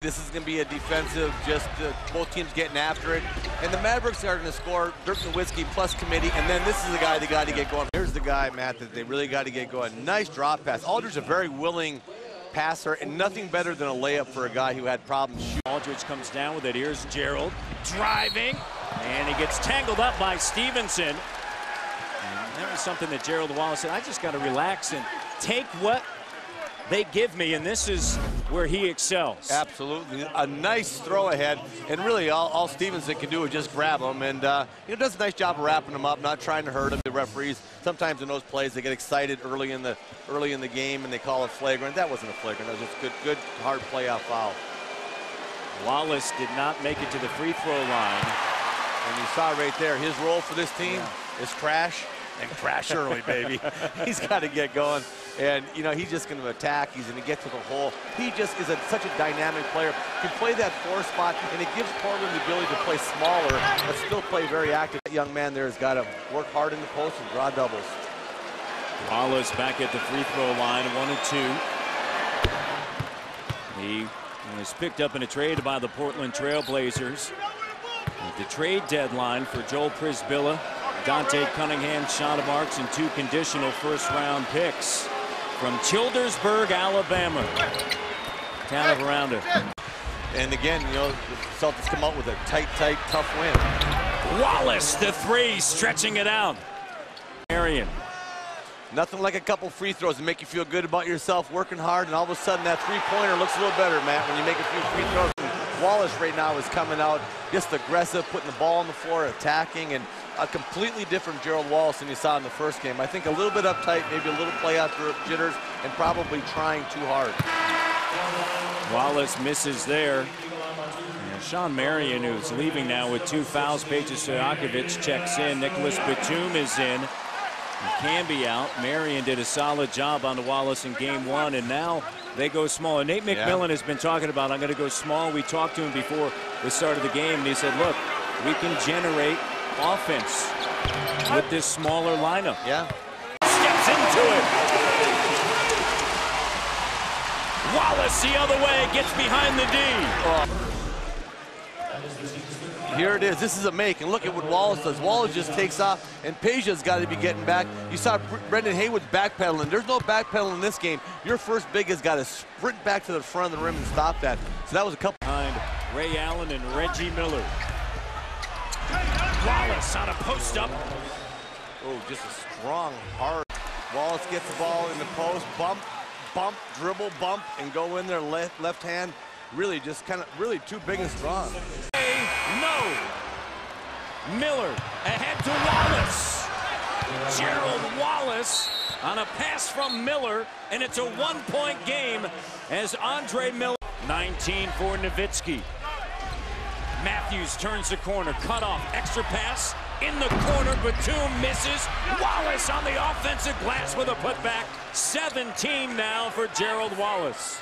This is going to be a defensive, just both teams getting after it. And the Mavericks are going to score Dirk Nowitzki plus committee, and then this is the guy they got to get going. Here's the guy, Matt, that they really got to get going. Nice drop pass. Aldridge a very willing passer, and nothing better than a layup for a guy who had problems shooting. Aldridge comes down with it. Here's Gerald driving, and he gets tangled up by Stevenson. And that was something that Gerald Wallace said, I just got to relax and take what they give me, and this is where he excels. Absolutely. A nice throw ahead, and really all Stevenson can do is just grab him, and he does a nice job of wrapping him up, not trying to hurt him. The referees, sometimes in those plays, they get excited early in the game, and they call it flagrant. That wasn't a flagrant. That was just good hard playoff foul. Wallace did not make it to the free throw line. And you saw right there, his role for this team is crash, and crash early, baby. He's got to get going. And, you know, he's just going to attack. He's going to get to the hole. He just is such a dynamic player. He can play that 4 spot, and it gives Portland the ability to play smaller, but still play very active. That young man there has got to work hard in the post and draw doubles. Wallace back at the free throw line, 1 and 2. He was picked up in a trade by the Portland Trailblazers. At the trade deadline for Joel Prisbilla, Dante Cunningham, Shonda Marks, and 2 conditional first-round picks from Childersburg, Alabama. Town of around it. And again, you know, the Celtics come out with a tight, tough win. Wallace, the 3, stretching it out. Marion. Nothing like a couple free throws to make you feel good about yourself, working hard, and all of a sudden that three-pointer looks a little better, Matt, when you make a few free throws. Wallace right now is coming out just aggressive, putting the ball on the floor, attacking, and a completely different Gerald Wallace than you saw in the first game. I think a little bit uptight, maybe a little playoff jitters, and probably trying too hard. Wallace misses there. And Sean Marion, who's leaving now with 2 fouls. Peja Stojakovic checks in. Nicholas Batum is in. He can be out. Marion did a solid job on the Wallace in game 1, and now they go small. And Nate McMillan has been talking about, I'm going to go small. We talked to him before the start of the game, and he said, look, we can generate offense with this smaller lineup. Yeah. Steps into it. Wallace the other way, gets behind the D. Here it is. This is a make, and look at what Wallace does. Wallace just takes off, and Peja's got to be getting back. You saw Brendan Haywood's backpedaling. There's no backpedaling in this game. Your first big has got to sprint back to the front of the rim and stop that. So that was a couple. Behind Ray Allen and Reggie Miller. Wallace on a post-up. Oh, just a strong, hard. Wallace gets the ball in the post, bump, dribble, bump, and go in there left hand. Really just kind of, really too big and strong. No. Miller ahead to Wallace. Gerald Wallace on a pass from Miller, and it's a 1-point game as Andre Miller. 19 for Nowitzki. Matthews turns the corner, cut off, extra pass in the corner. Batum misses. Wallace on the offensive glass with a putback. 17 now for Gerald Wallace.